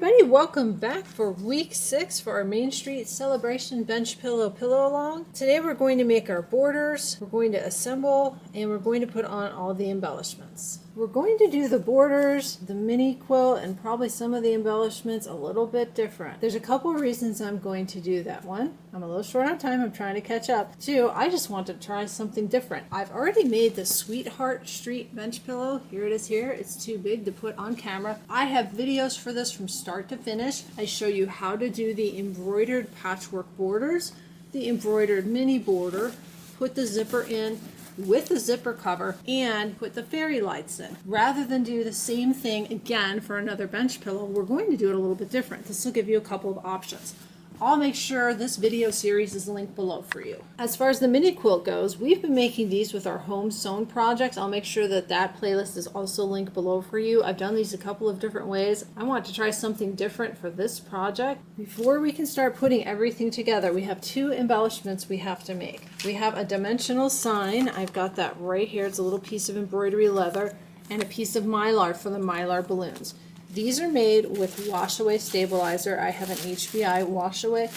everybody, welcome back for week 6 for our Main Street Celebration Bench Pillow Along. Today we're going to make our borders, we're going to assemble, and we're going to put on all the embellishments. We're going to do the borders, the mini quilt, and probably some of the embellishments a little bit different. There's a couple of reasons I'm going to do that. One, I'm a little short on time, I'm trying to catch up. Two, I just want to try something different. I've already made the Sweetheart Street bench pillow. Here it is here. It's too big to put on camera. I have videos for this from start to finish. I show you how to do the embroidered patchwork borders, the embroidered mini border, put the zipper in with the zipper cover, and put the fairy lights in. Rather than do the same thing again for another bench pillow, we're going to do it a little bit different. This will give you a couple of options. I'll make sure this video series is linked below for you. As far as the mini quilt goes, we've been making these with our home sewn projects. I'll make sure that that playlist is also linked below for you. I've done these a couple of different ways. I want to try something different for this project. Before we can start putting everything together, we have 2 embellishments we have to make. We have a dimensional sign. I've got that right here. It's a little piece of embroidery leather and a piece of Mylar for the Mylar balloons. These are made with wash-away stabilizer. I have an HBI wash-away.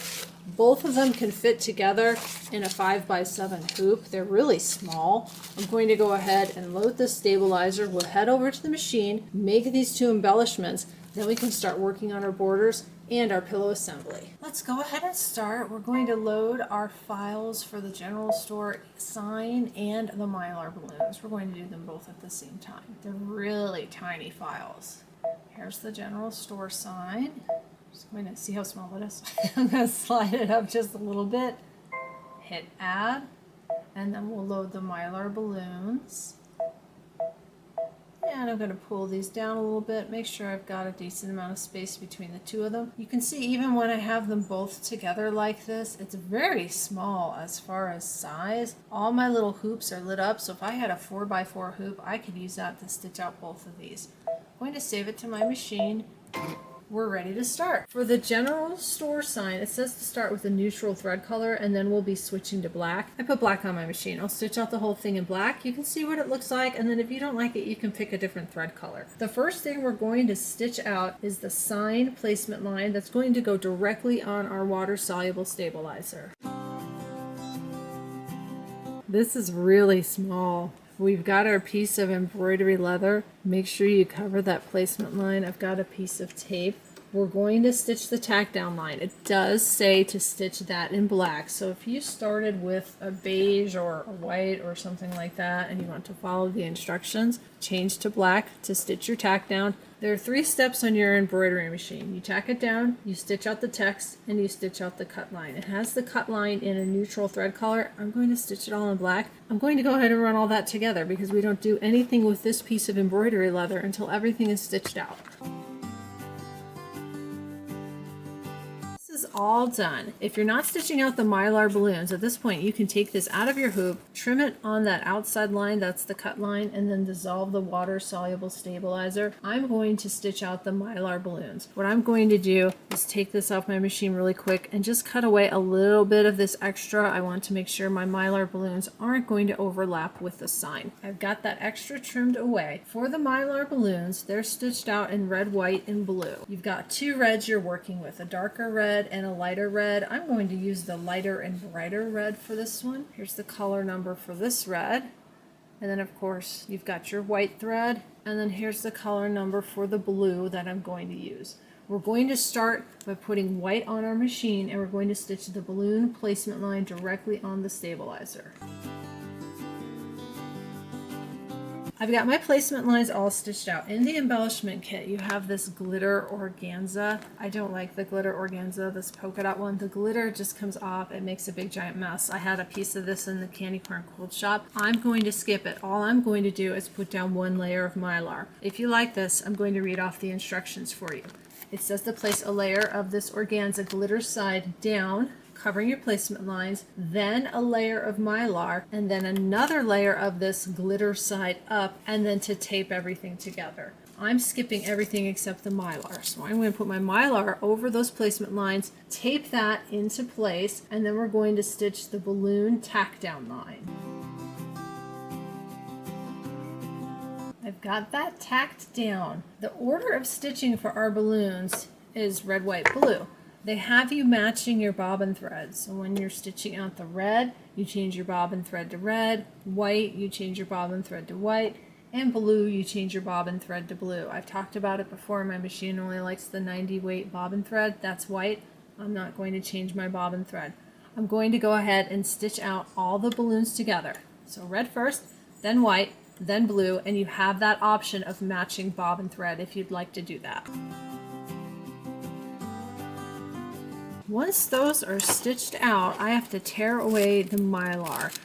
Both of them can fit together in a 5x7 hoop. They're really small. I'm going to go ahead and load the stabilizer. We'll head over to the machine, make these 2 embellishments, then we can start working on our borders and our pillow assembly. Let's go ahead and start. We're going to load our files for the general store sign and the Mylar balloons. We're going to do them both at the same time. They're really tiny files. Here's the general store sign. Just going to see how small it is. I'm going to slide it up just a little bit. Hit add. And then we'll load the Mylar balloons. And I'm going to pull these down a little bit. Make sure I've got a decent amount of space between the 2 of them. You can see even when I have them both together like this, it's very small as far as size. All my little hoops are lit up. So if I had a 4x4 hoop, I could use that to stitch out both of these. I'm going to save it to my machine. We're ready to start. For the general store sign, it says to start with a neutral thread color and then we'll be switching to black. I put black on my machine. I'll stitch out the whole thing in black. You can see what it looks like, and then if you don't like it, you can pick a different thread color. The first thing we're going to stitch out is the sign placement line that's going to go directly on our water-soluble stabilizer. This is really small. We've got our piece of embroidery leather. Make sure you cover that placement line. I've got a piece of tape. We're going to stitch the tack down line. It does say to stitch that in black. So if you started with a beige or a white or something like that and you want to follow the instructions, change to black to stitch your tack down. There are 3 steps on your embroidery machine. You tack it down, you stitch out the text, and you stitch out the cut line. It has the cut line in a neutral thread color. I'm going to stitch it all in black. I'm going to go ahead and run all that together because we don't do anything with this piece of embroidery leather until everything is stitched out. Is all done. If you're not stitching out the Mylar balloons, at this point you can take this out of your hoop, trim it on that outside line, that's the cut line, and then dissolve the water soluble stabilizer. I'm going to stitch out the Mylar balloons. What I'm going to do is take this off my machine really quick and just cut away a little bit of this extra. I want to make sure my Mylar balloons aren't going to overlap with the sign. I've got that extra trimmed away. For the Mylar balloons, they're stitched out in red, white, and blue. You've got 2 reds you're working with, a darker red and a lighter red. I'm going to use the lighter and brighter red for this one. Here's the color number for this red. And then of course you've got your white thread, and then here's the color number for the blue that I'm going to use. We're going to start by putting white on our machine and we're going to stitch the balloon placement line directly on the stabilizer. I've got my placement lines all stitched out. In the embellishment kit, you have this glitter organza. I don't like the glitter organza, this polka dot one. The glitter just comes off. It makes a big giant mess. I had a piece of this in the candy corn quilt shop. I'm going to skip it. All I'm going to do is put down 1 layer of Mylar. If you like this, I'm going to read off the instructions for you. It says to place a layer of this organza glitter side down, covering your placement lines, then a layer of Mylar, and then another layer of this glitter side up, and then to tape everything together. I'm skipping everything except the Mylar. So I'm going to put my Mylar over those placement lines, tape that into place, and then we're going to stitch the balloon tack down line. I've got that tacked down. The order of stitching for our balloons is red, white, blue. They have you matching your bobbin threads. So when you're stitching out the red, you change your bobbin thread to red. White, you change your bobbin thread to white. And blue, you change your bobbin thread to blue. I've talked about it before. My machine only likes the 90 weight bobbin thread. That's white. I'm not going to change my bobbin thread. I'm going to go ahead and stitch out all the balloons together. So red first, then white, then blue, and you have that option of matching bobbin thread if you'd like to do that. Once those are stitched out, I have to tear away the Mylar.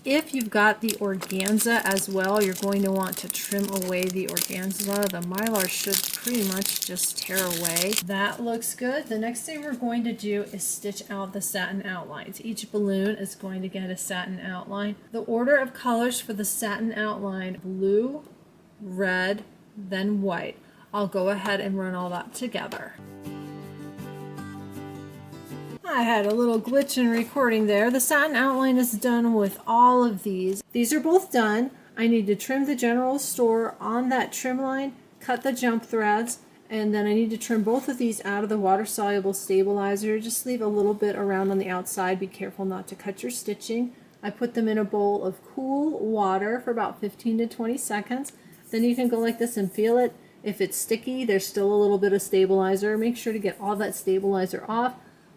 If you've got the organza as well, you're going to want to trim away the organza. The Mylar should pretty much just tear away. That looks good. The next thing we're going to do is stitch out the satin outlines. Each balloon is going to get a satin outline. The order of colors for the satin outline: blue, red, then white. I'll go ahead and run all that together. I had a little glitch in recording there. The satin outline is done with all of these. These are both done. I need to trim the general store on that trim line, cut the jump threads, and then I need to trim both of these out of the water-soluble stabilizer. Just leave a little bit around on the outside. Be careful not to cut your stitching. I put them in a bowl of cool water for about 15 to 20 seconds. Then you can go like this and feel it. If it's sticky, there's still a little bit of stabilizer. Make sure to get all that stabilizer off.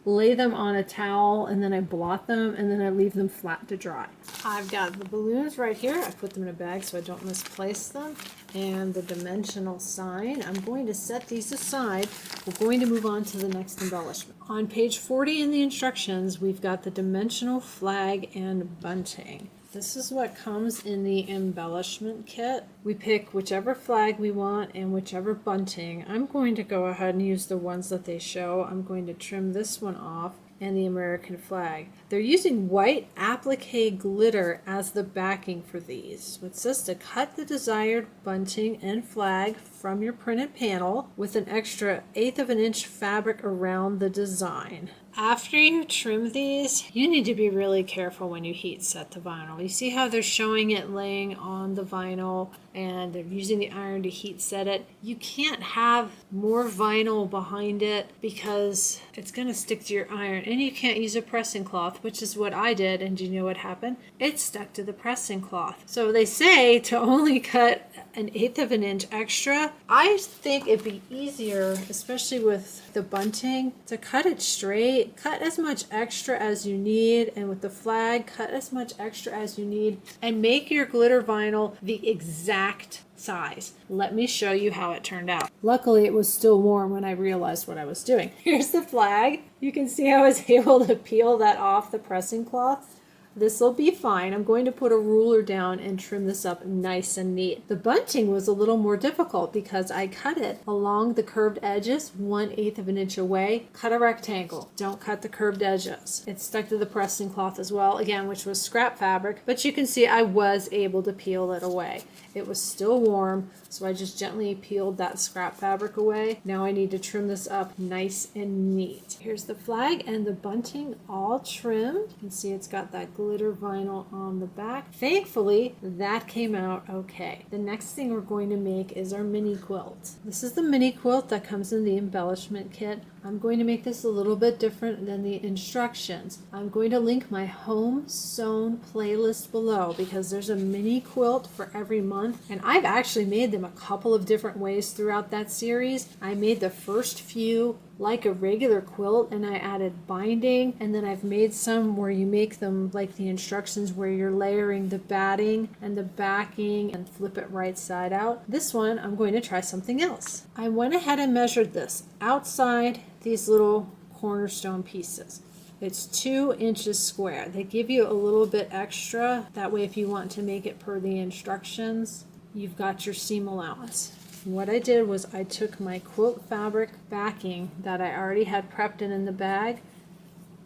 Lay them on a towel, and then I blot them, and then I leave them flat to dry. I've got the balloons right here. I put them in a bag so I don't misplace them. And the dimensional sign. I'm going to set these aside. We're going to move on to the next embellishment. On page 40 in the instructions, we've got the dimensional flag and bunting. This is what comes in the embellishment kit. We pick whichever flag we want and whichever bunting. I'm going to go ahead and use the ones that they show. I'm going to trim this one off and the American flag. They're using white applique glitter as the backing for these. So it says to cut the desired bunting and flag from your printed panel with an extra 1/8 of an inch fabric around the design. After you trim these, you need to be really careful when you heat set the vinyl. You see how they're showing it laying on the vinyl and they're using the iron to heat set it. You can't have more vinyl behind it because it's going to stick to your iron, and you can't use a pressing cloth, which is what I did. And do you know what happened? It stuck to the pressing cloth. So they say to only cut an 1/8 of an inch extra. I think it'd be easier, especially with the bunting, to cut it straight. Cut as much extra as you need, and with the flag, cut as much extra as you need, and make your glitter vinyl the exact size. Let me show you how it turned out. Luckily, it was still warm when I realized what I was doing. Here's the flag. You can see I was able to peel that off the pressing cloth. This will be fine. I'm going to put a ruler down and trim this up nice and neat. The bunting was a little more difficult because I cut it along the curved edges 1/8 of an inch away. Cut a rectangle. Don't cut the curved edges. It stuck to the pressing cloth as well, again, which was scrap fabric, but you can see I was able to peel it away. It was still warm, so I just gently peeled that scrap fabric away. Now I need to trim this up nice and neat. Here's the flag and the bunting all trimmed. You can see it's got that glitter vinyl on the back. Thankfully, that came out okay. The next thing we're going to make is our mini quilt. This is the mini quilt that comes in the embellishment kit. I'm going to make this a little bit different than the instructions. I'm going to link my home sewn playlist below because there's a mini quilt for every month, and I've actually made them a couple of different ways throughout that series. I made the first few like a regular quilt, and I added binding, and then I've made some where you make them like the instructions where you're layering the batting and the backing and flip it right side out. This one I'm going to try something else. I went ahead and measured this outside these little cornerstone pieces. It's 2 inches square. They give you a little bit extra, that way if you want to make it per the instructions, you've got your seam allowance. What I did was I took my quilt fabric backing that I already had prepped in the bag.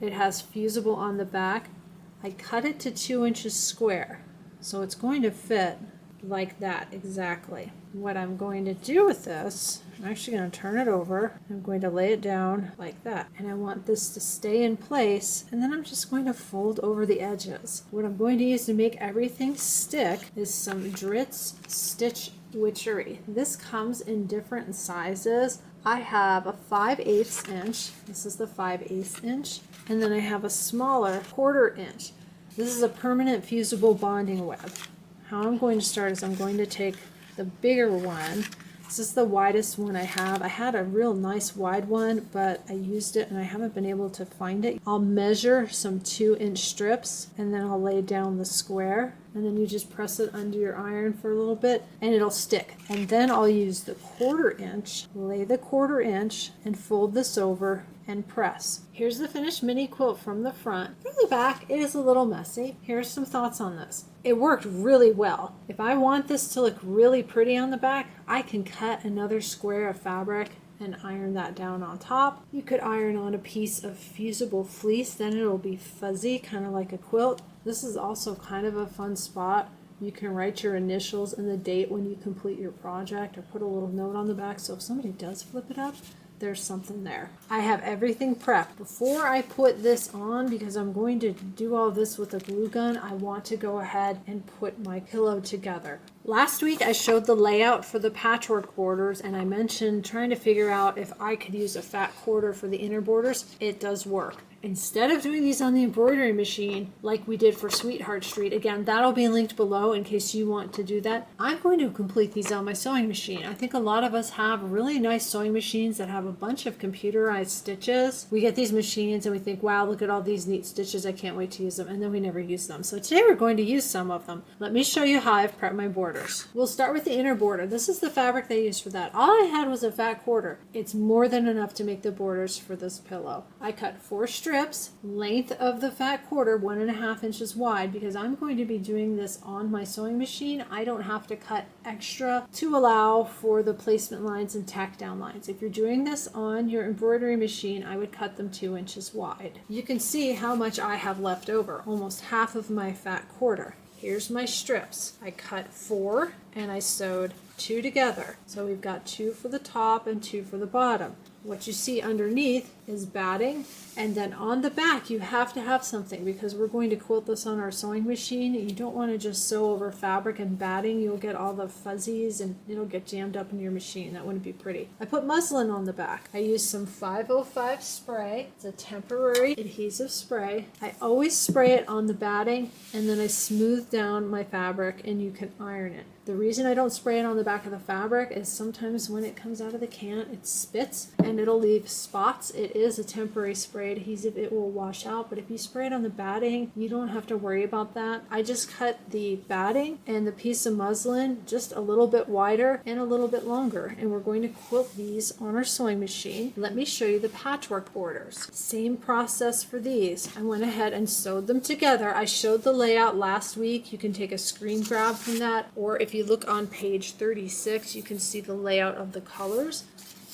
It has fusible on the back. I cut it to 2 inches square, so it's going to fit like that exactly. What I'm going to do with this, I'm actually going to turn it over. I'm going to lay it down like that, and I want this to stay in place, and then I'm just going to fold over the edges. What I'm going to use to make everything stick is some Dritz Stitch Witchery. This comes in different sizes. I have a 5/8 inch. This is the 5/8 inch. And then I have a smaller 1/4 inch. This is a permanent fusible bonding web. How I'm going to start is I'm going to take the bigger one. This is the widest one I have. I had a real nice wide one, but I used it and I haven't been able to find it. I'll measure some 2-inch strips and then I'll lay down the square. And then you just press it under your iron for a little bit and it'll stick. And then I'll use the 1/4 inch, lay the 1/4 inch and fold this over and press. Here's the finished mini quilt from the front. From the back, it is a little messy. Here's some thoughts on this. It worked really well. If I want this to look really pretty on the back, I can cut another square of fabric and iron that down on top. You could iron on a piece of fusible fleece, then it'll be fuzzy, kind of like a quilt. This is also kind of a fun spot. You can write your initials and the date when you complete your project or put a little note on the back so if somebody does flip it up, there's something there. I have everything prepped. Before I put this on, because I'm going to do all this with a glue gun, I want to go ahead and put my pillow together. Last week I showed the layout for the patchwork borders and I mentioned trying to figure out if I could use a fat quarter for the inner borders. It does work. Instead of doing these on the embroidery machine like we did for Sweetheart Street, again, that'll be linked below in case you want to do that. I'm going to complete these on my sewing machine. I think a lot of us have really nice sewing machines that have a bunch of computerized stitches. We get these machines and we think, wow, look at all these neat stitches. I can't wait to use them. And then we never use them. So today we're going to use some of them. Let me show you how I've prepped my borders. We'll start with the inner border. This is the fabric they used for that. All I had was a fat quarter. It's more than enough to make the borders for this pillow. I cut 4 strips, length of the fat quarter, 1.5 inches wide, because I'm going to be doing this on my sewing machine. I don't have to cut extra to allow for the placement lines and tack down lines. If you're doing this on your embroidery machine, I would cut them 2 inches wide. You can see how much I have left over, almost half of my fat quarter. Here's my strips. I cut 4 and I sewed 2 together. So we've got 2 for the top and 2 for the bottom. What you see underneath is batting, and then on the back you have to have something because we're going to quilt this on our sewing machine. You don't want to just sew over fabric and batting. You'll get all the fuzzies and it'll get jammed up in your machine. That wouldn't be pretty. I put muslin on the back. I used some 505 spray. It's a temporary adhesive spray. I always spray it on the batting and then I smooth down my fabric and you can iron it. The reason I don't spray it on the back of the fabric is sometimes when it comes out of the can, it spits and it'll leave spots. It is a temporary spray adhesive. It will wash out, but if you spray it on the batting, you don't have to worry about that. I just cut the batting and the piece of muslin just a little bit wider and a little bit longer, and we're going to quilt these on our sewing machine. Let me show you the patchwork borders. Same process for these. I went ahead and sewed them together. I showed the layout last week. You can take a screen grab from that, or if you look on page 36, you can see the layout of the colors.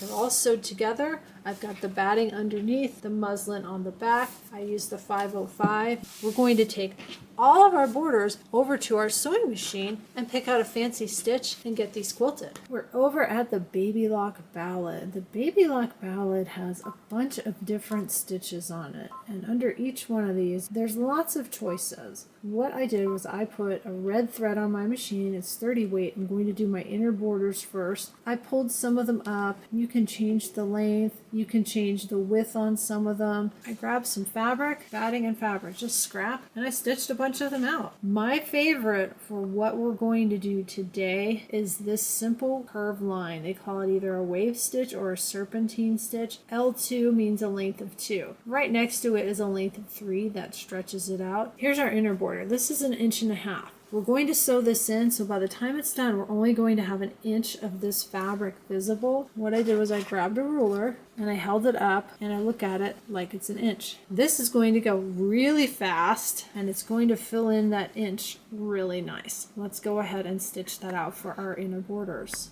They're all sewed together. I've got the batting underneath, the muslin on the back. I use the 505. We're going to take all of our borders over to our sewing machine and pick out a fancy stitch and get these quilted. We're over at the Baby Lock Ballad. The Baby Lock Ballad has a bunch of different stitches on it, and under each one of these there's lots of choices. What I did was I put a red thread on my machine. It's 30 weight. I'm going to do my inner borders first. I pulled some of them up. You can change the length. You can change the width on some of them. I grabbed some fabric, batting and fabric, just scrap, and I stitched a bunch of them out. My favorite for what we're going to do today is this simple curved line. They call it either a wave stitch or a serpentine stitch. L2 means a length of 2. Right next to it is a length of 3 that stretches it out. Here's our inner border. This is 1.5 inches. We're going to sew this in, so by the time it's done, we're only going to have 1 inch of this fabric visible. What I did was I grabbed a ruler and I held it up and I look at it like it's 1 inch. This is going to go really fast and it's going to fill in that inch really nice. Let's go ahead and stitch that out for our inner borders.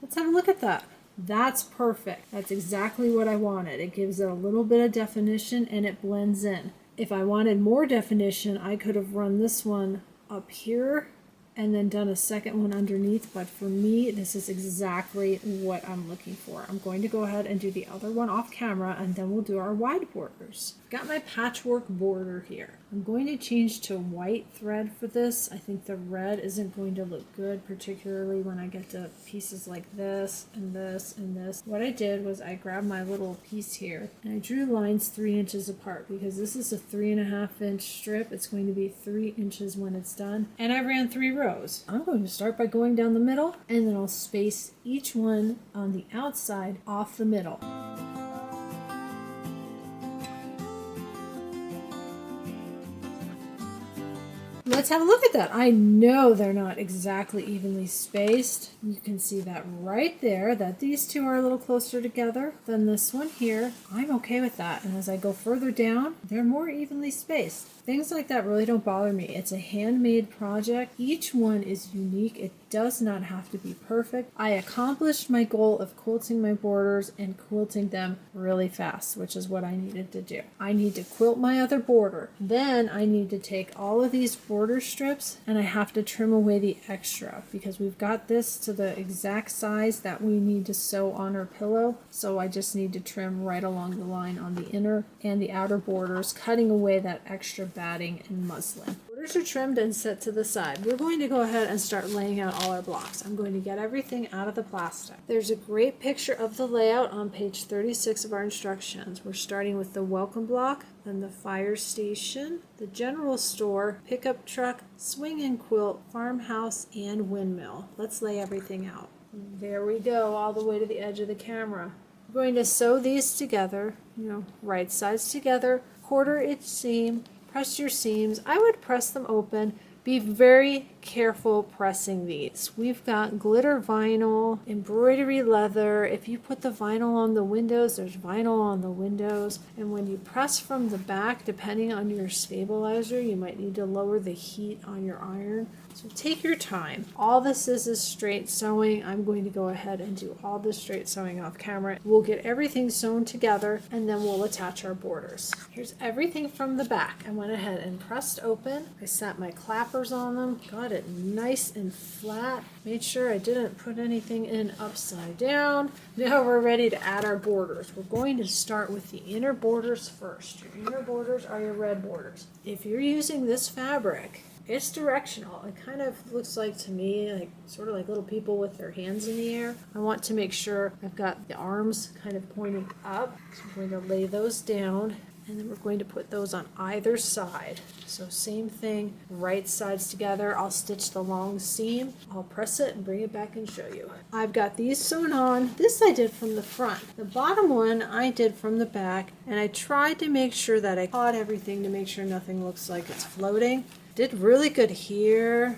Let's have a look at that. That's perfect. That's exactly what I wanted. It gives it a little bit of definition and it blends in. If I wanted more definition, I could have run this one up here and then done a second one underneath, but for me, this is exactly what I'm looking for. I'm going to go ahead and do the other one off camera, and then we'll do our wide borders. Got my patchwork border here. I'm going to change to white thread for this. I think the red isn't going to look good, particularly when I get to pieces like this and this and this. What I did was I grabbed my little piece here and I drew lines 3 inches apart because this is a 3.5 inch strip. It's going to be 3 inches when it's done. And I ran 3 rows. I'm going to start by going down the middle, and then I'll space each one on the outside off the middle. Let's have a look at that. I know they're not exactly evenly spaced. You can see that right there, that these two are a little closer together than this one here. I'm okay with that. And as I go further down, they're more evenly spaced. Things like that really don't bother me. It's a handmade project. Each one is unique. It does not have to be perfect. I accomplished my goal of quilting my borders and quilting them really fast, which is what I needed to do. I need to quilt my other border. Then I need to take all of these border strips and I have to trim away the extra because we've got this to the exact size that we need to sew on our pillow. So I just need to trim right along the line on the inner and the outer borders, cutting away that extra batting and muslin. Borders are trimmed and set to the side. We're going to go ahead and start laying out all our blocks. I'm going to get everything out of the plastic. There's a great picture of the layout on page 36 of our instructions. We're starting with the welcome block, then the fire station, the general store, pickup truck, swing and quilt, farmhouse, and windmill. Let's lay everything out. There we go, all the way to the edge of the camera. We're going to sew these together, right sides together, 1/4 inch seam. Press your seams. I would press them open. Be very careful pressing these. We've got glitter vinyl, embroidery leather. If you put the vinyl on the windows, there's vinyl on the windows. And when you press from the back, depending on your stabilizer, you might need to lower the heat on your iron. So take your time. All this is straight sewing. I'm going to go ahead and do all the straight sewing off camera. We'll get everything sewn together and then we'll attach our borders. Here's everything from the back. I went ahead and pressed open. I set my clappers on them, got it nice and flat. Made sure I didn't put anything in upside down. Now we're ready to add our borders. We're going to start with the inner borders first. Your inner borders are your red borders. If you're using this fabric, it's directional. It kind of looks like to me like sort of like little people with their hands in the air. I want to make sure I've got the arms kind of pointing up. So I'm going to lay those down and then we're going to put those on either side. So same thing, right sides together. I'll stitch the long seam. I'll press it and bring it back and show you. I've got these sewn on. This I did from the front. The bottom one I did from the back, and I tried to make sure that I caught everything to make sure nothing looks like it's floating. Did really good here.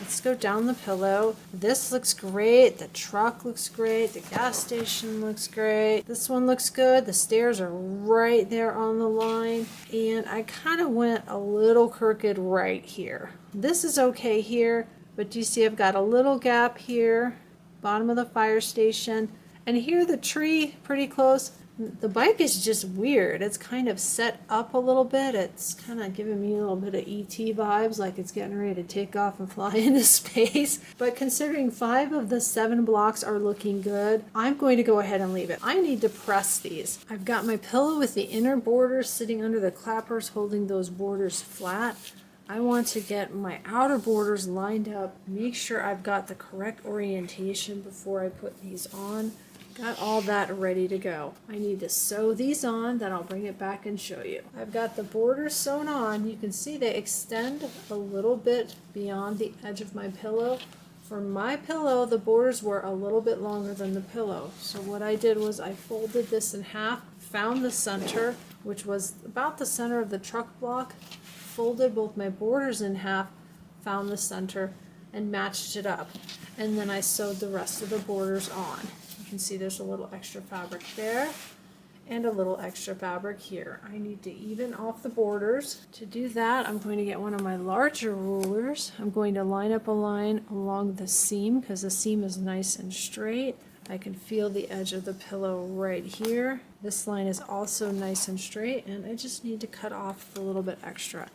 Let's go down the pillow. This looks great. The truck looks great. The gas station looks great. This one looks good. The stairs are right there on the line. And I kind of went a little crooked right here. This is okay here, but do you see I've got a little gap here, bottom of the fire station, and here the tree pretty close. The bike is just weird. It's kind of set up a little bit. It's kind of giving me a little bit of ET vibes, like it's getting ready to take off and fly into space. But considering 5 of the 7 blocks are looking good, I'm going to go ahead and leave it. I need to press these. I've got my pillow with the inner borders sitting under the clappers, holding those borders flat. I want to get my outer borders lined up, make sure I've got the correct orientation before I put these on. Got all that ready to go. I need to sew these on, then I'll bring it back and show you. I've got the borders sewn on. You can see they extend a little bit beyond the edge of my pillow. For my pillow, the borders were a little bit longer than the pillow. So what I did was I folded this in half, found the center, which was about the center of the truck block, folded both my borders in half, found the center, and matched it up. And then I sewed the rest of the borders on. You can see there's a little extra fabric there and a little extra fabric here. I need to even off the borders. To do that, I'm going to get one of my larger rulers. I'm going to line up a line along the seam because the seam is nice and straight. I can feel the edge of the pillow right here. This line is also nice and straight, and I just need to cut off a little bit extra.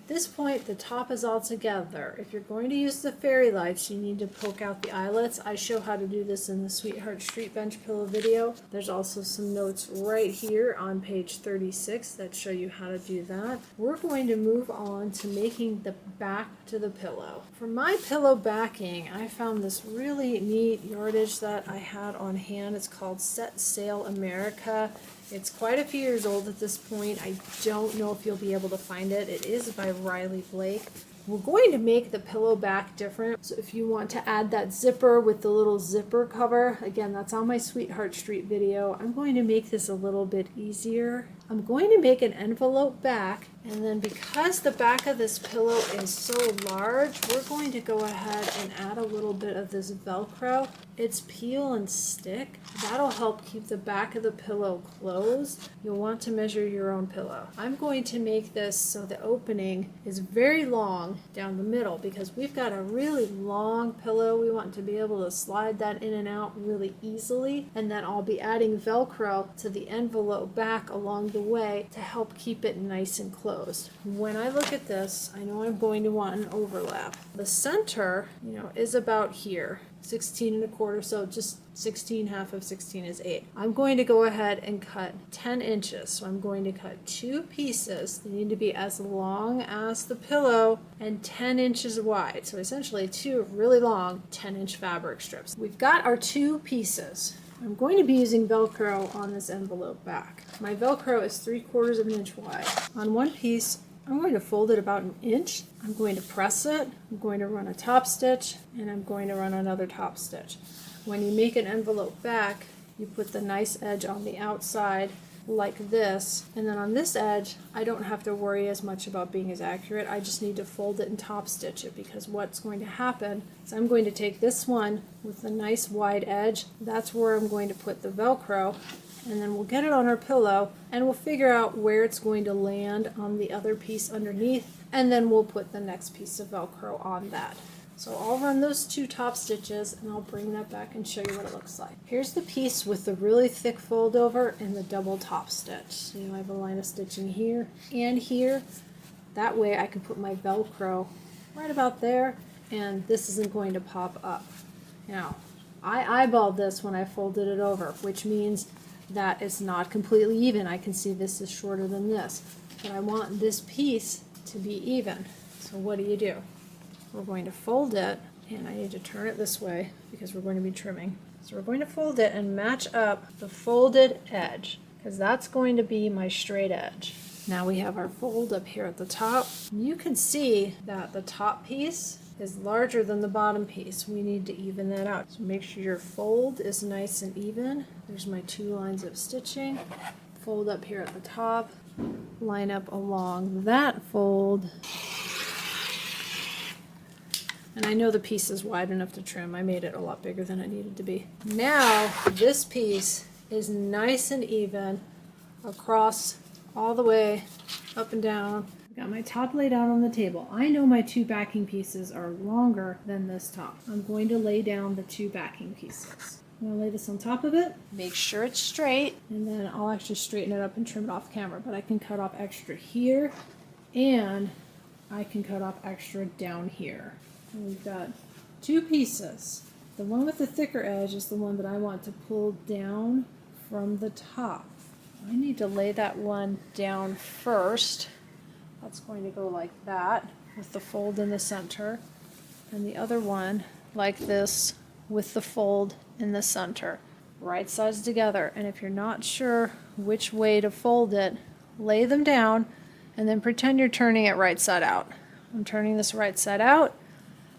At this point, the top is all together. If you're going to use the fairy lights, you need to poke out the eyelets. I show how to do this in the Sweetheart Street Bench Pillow video. There's also some notes right here on page 36 that show you how to do that. We're going to move on to making the back to the pillow. For my pillow backing, I found this really neat yardage that I had on hand. It's called Set Sail America. It's quite a few years old at this point. I don't know if you'll be able to find it. It is by Riley Blake. We're going to make the pillow back different. So if you want to add that zipper with the little zipper cover, again, that's on my Sweetheart Street video. I'm going to make this a little bit easier. I'm going to make an envelope back, and then because the back of this pillow is so large, we're going to go ahead and add a little bit of this Velcro. It's peel and stick. That'll help keep the back of the pillow closed. You'll want to measure your own pillow. I'm going to make this so the opening is very long down the middle because we've got a really long pillow. We want to be able to slide that in and out really easily, and then I'll be adding Velcro to the envelope back along the way to help keep it nice and closed. When I look at this, I know I'm going to want an overlap. The center, is about here, 16 1/4, so just 16, half of 16 is 8. I'm going to go ahead and cut 10 inches. So I'm going to cut 2 pieces. They need to be as long as the pillow and 10 inches wide. So essentially 2 really long 10-inch fabric strips. We've got our 2 pieces. I'm going to be using Velcro on this envelope back. My Velcro is 3/4 of an inch wide. On one piece, I'm going to fold it about 1 inch. I'm going to press it. I'm going to run a top stitch, and I'm going to run another top stitch. When you make an envelope back, you put the nice edge on the outside like this, and then on this edge I don't have to worry as much about being as accurate. I just need to fold it and top stitch it, because what's going to happen is I'm going to take this one with the nice wide edge. That's where I'm going to put the Velcro, and then we'll get it on our pillow and we'll figure out where it's going to land on the other piece underneath, and then we'll put the next piece of Velcro on that. So I'll run those 2 top stitches and I'll bring that back and show you what it looks like. Here's the piece with the really thick fold over and the double top stitch. So I have a line of stitching here and here. That way I can put my Velcro right about there, and this isn't going to pop up. Now, I eyeballed this when I folded it over, which means that it's not completely even. I can see this is shorter than this, but I want this piece to be even. So what do? We're going to fold it, and I need to turn it this way because we're going to be trimming. So we're going to fold it and match up the folded edge, because that's going to be my straight edge. Now we have our fold up here at the top. You can see that the top piece is larger than the bottom piece. We need to even that out. So make sure your fold is nice and even. There's my 2 lines of stitching. Fold up here at the top, line up along that fold. And I know the piece is wide enough to trim. I made it a lot bigger than it needed to be. Now this piece is nice and even across all the way up and down. Got my top laid out on the table. I know my 2 backing pieces are longer than this top. I'm going to lay down the 2 backing pieces. I'm going to lay this on top of it, make sure it's straight, and then I'll actually straighten it up and trim it off camera. But I can cut off extra here, and I can cut off extra down here. And we've got 2 pieces. The one with the thicker edge is the one that I want to pull down from the top. I need to lay that one down first. That's going to go like that with the fold in the center, and the other one like this with the fold in the center. Right sides together, and if you're not sure which way to fold it, lay them down and then pretend you're turning it right side out. I'm turning this right side out.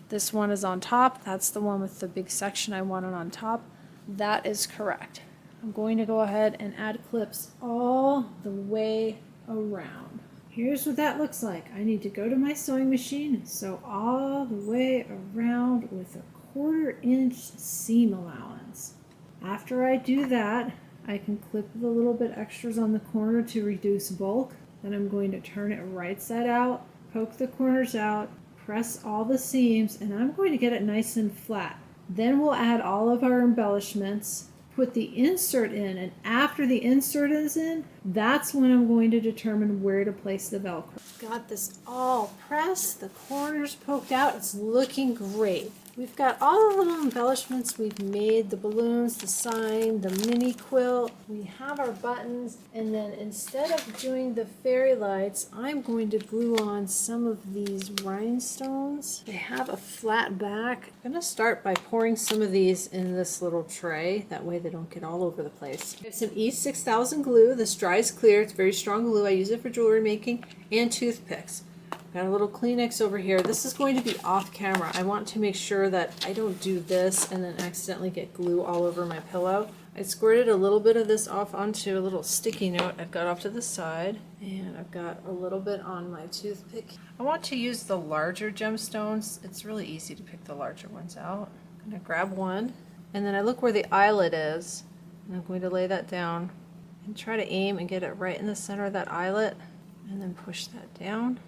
This one is on top. That's the one with the big section I wanted on top. That is correct. I'm going to go ahead and add clips all the way around. Here's what that looks like. I need to go to my sewing machine and sew all the way around with a 1/4 inch seam allowance. After I do that, I can clip the little bit extras on the corner to reduce bulk. Then I'm going to turn it right side out, poke the corners out, press all the seams, and I'm going to get it nice and flat. Then we'll add all of our embellishments, put the insert in, and after the insert is in, that's when I'm going to determine where to place the Velcro. Got this all pressed, the corners poked out, it's looking great. We've got all the little embellishments we've made, the balloons, the sign, the mini quilt. We have our buttons, and then instead of doing the fairy lights, I'm going to glue on some of these rhinestones. They have a flat back. I'm gonna start by pouring some of these in this little tray. That way they don't get all over the place. I have some E6000 glue. This dries clear. It's very strong glue. I use it for jewelry making, and toothpicks. Got a little Kleenex over here. This is going to be off camera. I want to make sure that I don't do this and then accidentally get glue all over my pillow. I squirted a little bit of this off onto a little sticky note I've got off to the side, and I've got a little bit on my toothpick. I want to use the larger gemstones. It's really easy to pick the larger ones out. I'm going to grab one, and then I look where the eyelet is, and I'm going to lay that down and try to aim and get it right in the center of that eyelet, and then push that down.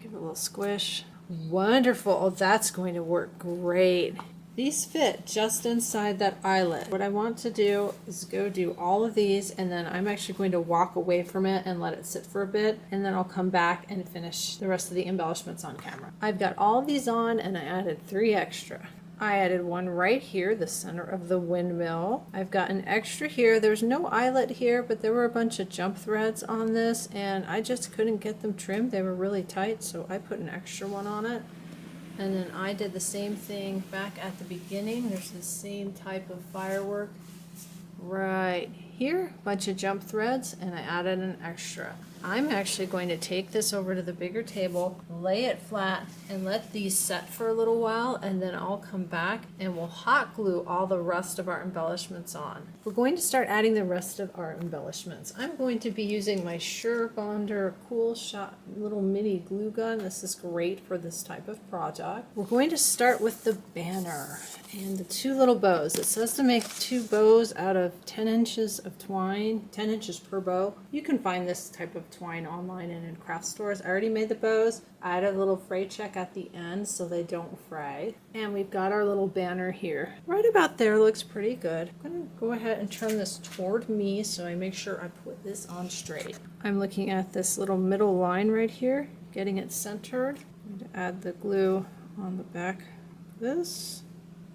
Give it a little squish. Wonderful. Oh, that's going to work great. These fit just inside that eyelet. What I want to do is go do all of these, and then I'm actually going to walk away from it and let it sit for a bit, and then I'll come back and finish the rest of the embellishments on camera. I've got all of these on, and I added 3 extra. I added one right here, the center of the windmill. I've got an extra here. There's no eyelet here, but there were a bunch of jump threads on this, and I just couldn't get them trimmed. They were really tight, so I put an extra one on it. And then I did the same thing back at the beginning. There's the same type of firework right here, bunch of jump threads, and I added an extra. I'm actually going to take this over to the bigger table, lay it flat, and let these set for a little while, and then I'll come back and we'll hot glue all the rest of our embellishments on. We're going to start adding the rest of our embellishments. I'm going to be using my Sure Bonder Cool Shot little mini glue gun. This is great for this type of project. We're going to start with the banner and the 2 little bows. It says to make 2 bows out of 10 inches of twine, 10 inches per bow. You can find this type of twine online and in craft stores. I already made the bows. I added a little fray check at the end so they don't fray. And we've got our little banner here. Right about there looks pretty good. I'm going to go ahead and turn this toward me so I make sure I put this on straight. I'm looking at this little middle line right here, getting it centered. I'm going to add the glue on the back of this.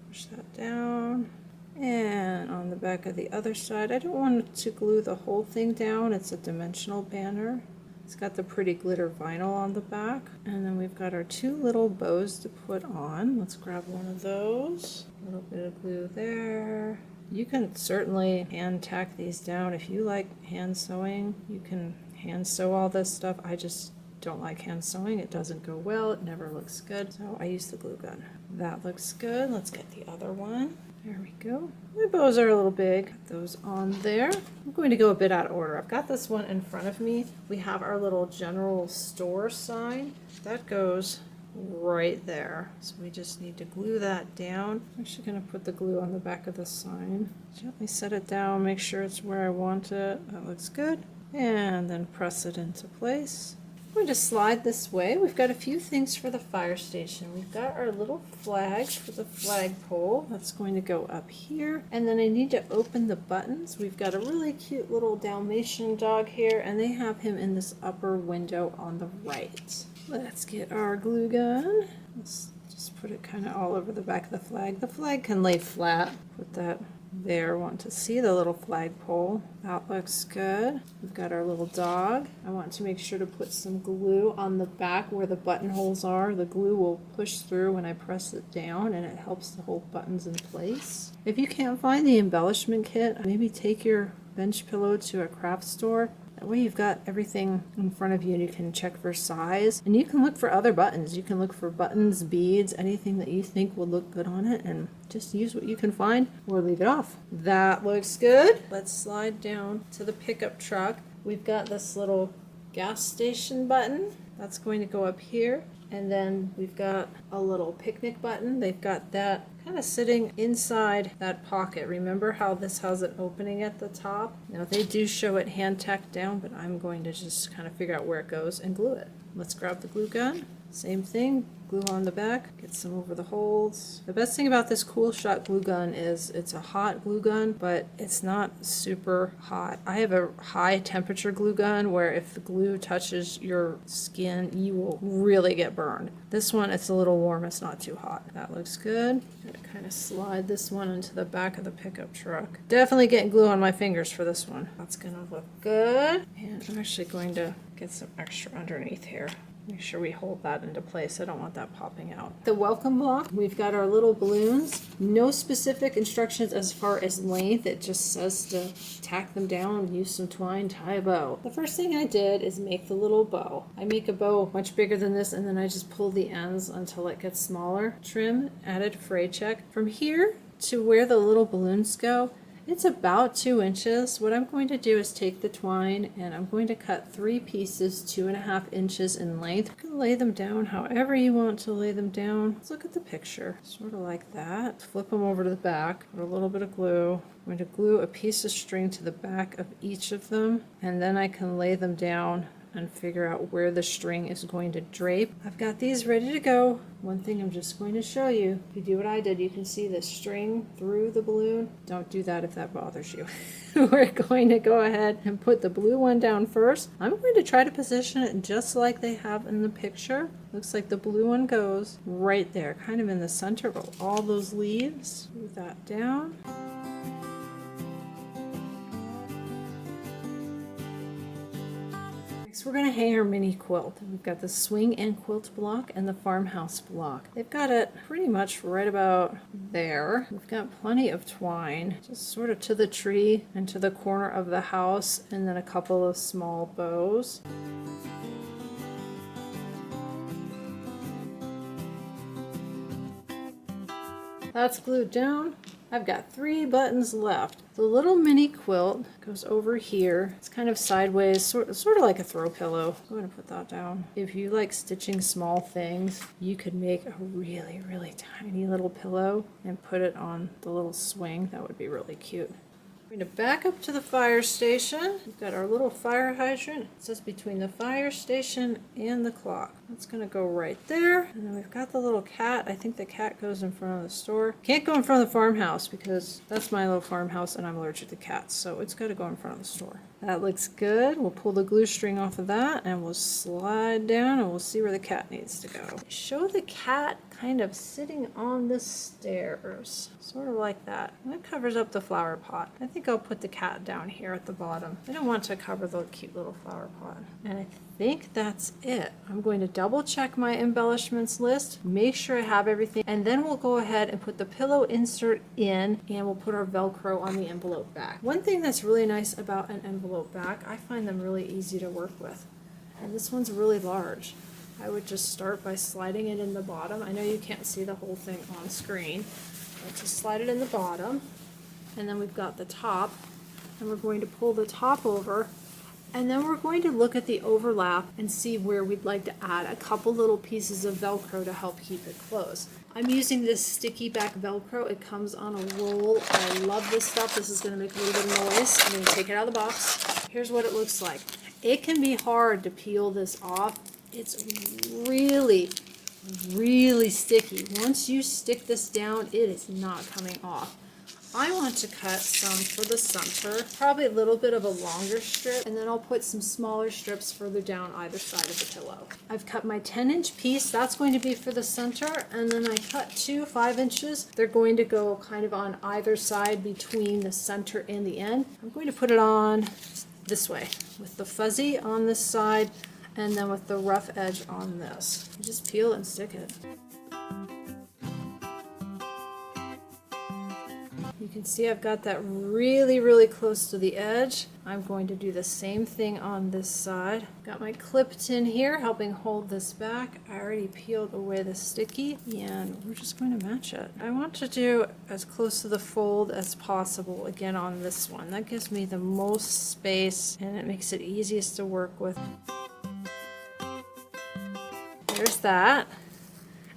Push that down. And on the back of the other side, I don't want to glue the whole thing down. It's a dimensional banner. It's got the pretty glitter vinyl on the back. And then we've got our 2 little bows to put on. Let's grab one of those. A little bit of glue there. You can certainly hand tack these down. If you like hand sewing, you can hand sew all this stuff. I just don't like hand sewing. It doesn't go well. It never looks good. So I use the glue gun. That looks good. Let's get the other one. There we go. My bows are a little big. Put those on there. I'm going to go a bit out of order. I've got this one in front of me. We have our little general store sign. That goes right there. So we just need to glue that down. I'm actually going to put the glue on the back of the sign. Gently set it down, make sure it's where I want it. That looks good. And then press it into place. I'm going to slide this way. We've got a few things for the fire station. We've got our little flag for the flagpole. That's going to go up here. And then I need to open the buttons. We've got a really cute little Dalmatian dog here, and they have him in this upper window on the right. Let's get our glue gun. Let's just put it kind of all over the back of the flag. The flag can lay flat. Put that there. Want to see the little flagpole. That looks good. We've got our little dog. I want to make sure to put some glue on the back where the buttonholes are. The glue will push through when I press it down, and it helps to hold buttons in place. If you can't find the embellishment kit, maybe take your bench pillow to a craft store. That way you've got everything in front of you and you can check for size. And you can look for other buttons. You can look for buttons, beads, anything that you think will look good on it, and just use what you can find or leave it off. That looks good. Let's slide down to the pickup truck. We've got this little gas station button. That's going to go up here. And then we've got a little picnic button. They've got that kind of sitting inside that pocket. Remember how this has an opening at the top? Now they do show it hand tacked down, but I'm going to just kind of figure out where it goes and glue it. Let's grab the glue gun. Same thing, glue on the back, get some over the holes. The best thing about this Cool Shot glue gun is it's a hot glue gun, but it's not super hot. I have a high temperature glue gun where if the glue touches your skin, you will really get burned. This one, it's a little warm, it's not too hot. That looks good. I'm gonna kind of slide this one into the back of the pickup truck. Definitely getting glue on my fingers for this one. That's gonna look good. And I'm actually going to get some extra underneath here. Make sure we hold that into place. I don't want that popping out. The welcome block, we've got our little balloons. No specific instructions as far as length. It just says to tack them down, use some twine, tie a bow. The first thing I did is make the little bow. I make a bow much bigger than this, and then I just pull the ends until it gets smaller. Trim, added fray check. From here to where the little balloons go, it's about 2 inches. What I'm going to do is take the twine and I'm going to cut 3 pieces 2.5 inches in length. You can lay them down however you want to lay them down. Let's look at the picture. Sort of like that. Flip them over to the back. Put a little bit of glue. I'm going to glue a piece of string to the back of each of them, and then I can lay them down and figure out where the string is going to drape. I've got these ready to go. One thing I'm just going to show you, if you do what I did, you can see the string through the balloon. Don't do that if that bothers you. We're going to go ahead and put the blue one down first. I'm going to try to position it just like they have in the picture. Looks like the blue one goes right there, kind of in the center of all those leaves. Move that down. We're going to hang our mini quilt. We've got the swing and quilt block and the farmhouse block. They've got it pretty much right about there. We've got plenty of twine, just sort of to the tree and to the corner of the house, and then a couple of small bows. That's glued down. I've got 3 buttons left. The little mini quilt goes over here. It's kind of sideways, sort of like a throw pillow. I'm going to put that down. If you like stitching small things, you could make a really, really tiny little pillow and put it on the little swing. That would be really cute. We're going to back up to the fire station. We've got our little fire hydrant. It says between the fire station and the clock. That's going to go right there. And then we've got the little cat. I think the cat goes in front of the store. Can't go in front of the farmhouse because that's my little farmhouse and I'm allergic to cats. So it's got to go in front of the store. That looks good. We'll pull the glue string off of that and we'll slide down and we'll see where the cat needs to go. Show the cat kind of sitting on the stairs. Sort of like that. And that covers up the flower pot. I think I'll put the cat down here at the bottom. I don't want to cover the cute little flower pot. And I think that's it. I'm going to double check my embellishments list, make sure I have everything, and then we'll go ahead and put the pillow insert in and we'll put our Velcro on the envelope back. One thing that's really nice about an envelope back, I find them really easy to work with. And this one's really large. I would just start by sliding it in the bottom. I know you can't see the whole thing on screen, but just slide it in the bottom. And then we've got the top, and we're going to pull the top over, and then we're going to look at the overlap and see where we'd like to add a couple little pieces of Velcro to help keep it closed. I'm using this sticky back Velcro. It comes on a roll. I love this stuff. This is going to make a little bit of noise. I'm going to take it out of the box. Here's what it looks like. It can be hard to peel this off. It's really, really sticky. Once you stick this down, it is not coming off. I want to cut some for the center, probably a little bit of a longer strip, and then I'll put some smaller strips further down either side of the pillow. I've cut my 10-inch piece, that's going to be for the center, and then I cut 2 5 inches. They're going to go kind of on either side between the center and the end. I'm going to put it on this way, with the fuzzy on this side, and then with the rough edge on this. You just peel and stick it. You can see I've got that really, really close to the edge. I'm going to do the same thing on this side. Got my clipped in here helping hold this back. I already peeled away the sticky and we're just going to match it. I want to do as close to the fold as possible again on this one. That gives me the most space and it makes it easiest to work with. There's that.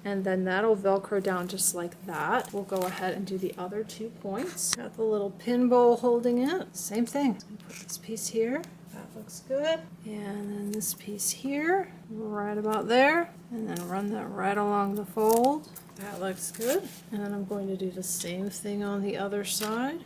And then that'll Velcro down just like that. We'll go ahead and do the other 2 points. Got the little pin bowl holding it. Same thing. Put this piece here. That looks good. And then this piece here, right about there. And then run that right along the fold. That looks good. And then I'm going to do the same thing on the other side.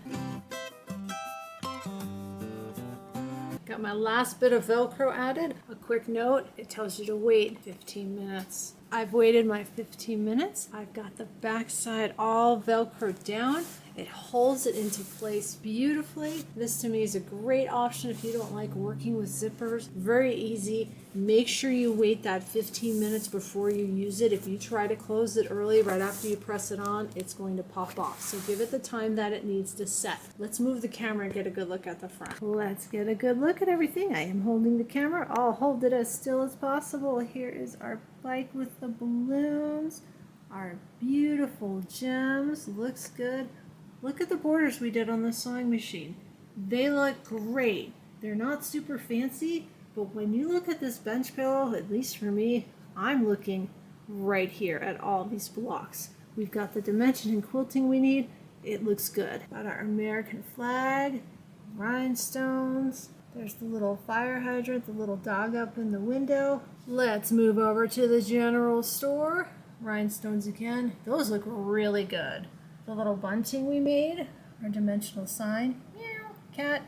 Got my last bit of Velcro added. A quick note, it tells you to wait 15 minutes. I've waited my 15 minutes. I've got the back side all Velcroed down. It holds it into place beautifully. This to me is a great option if you don't like working with zippers. Very easy. Make sure you wait that 15 minutes before you use it. If you try to close it early, right after you press it on, it's going to pop off. So give it the time that it needs to set. Let's move the camera and get a good look at the front. Let's get a good look at everything. I am holding the camera. I'll hold it as still as possible. Here is our bike with the balloons. Our beautiful gems. Looks good. Look at the borders we did on the sewing machine. They look great. They're not super fancy, but when you look at this bench pillow, at least for me, I'm looking right here at all these blocks. We've got the dimension and quilting we need. It looks good. Got our American flag, rhinestones. There's the little fire hydrant, the little dog up in the window. Let's move over to the general store. Rhinestones again. Those look really good. The little bunting we made, our dimensional sign, meow, cat.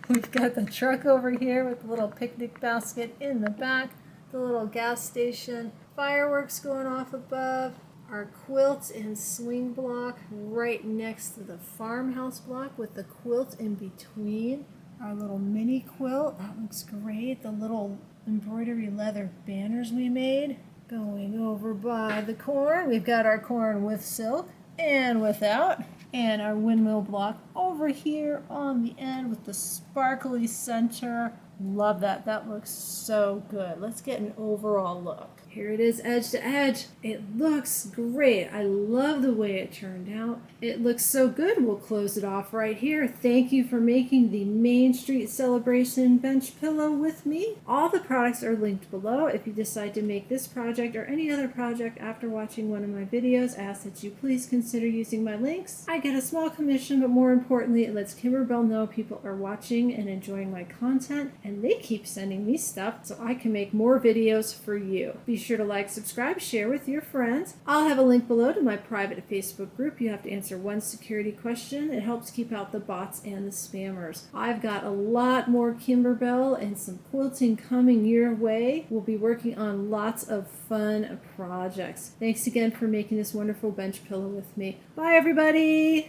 We've got the truck over here with the little picnic basket in the back, the little gas station, fireworks going off above, our quilt and swing block right next to the farmhouse block with the quilt in between, our little mini quilt, that looks great, the little embroidery leather banners we made. Going over by the corn, we've got our corn with silk and without, and our windmill block over here on the end with the sparkly center. Love that. That looks so good. Let's get an overall look. Here it is edge to edge. It looks great. I love the way it turned out. It looks so good. We'll close it off right here. Thank you for making the Main Street Celebration bench pillow with me. All the products are linked below. If you decide to make this project or any other project after watching one of my videos, I ask that you please consider using my links. I get a small commission, but more importantly, it lets Kimberbell know people are watching and enjoying my content, and they keep sending me stuff so I can make more videos for you. Be sure to like, subscribe, share with your friends. I'll have a link below to my private Facebook group. You have to answer one security question. It helps keep out the bots and the spammers. I've got a lot more Kimberbell and some quilting coming your way. We'll be working on lots of fun projects. Thanks again for making this wonderful bench pillow with me. Bye, everybody!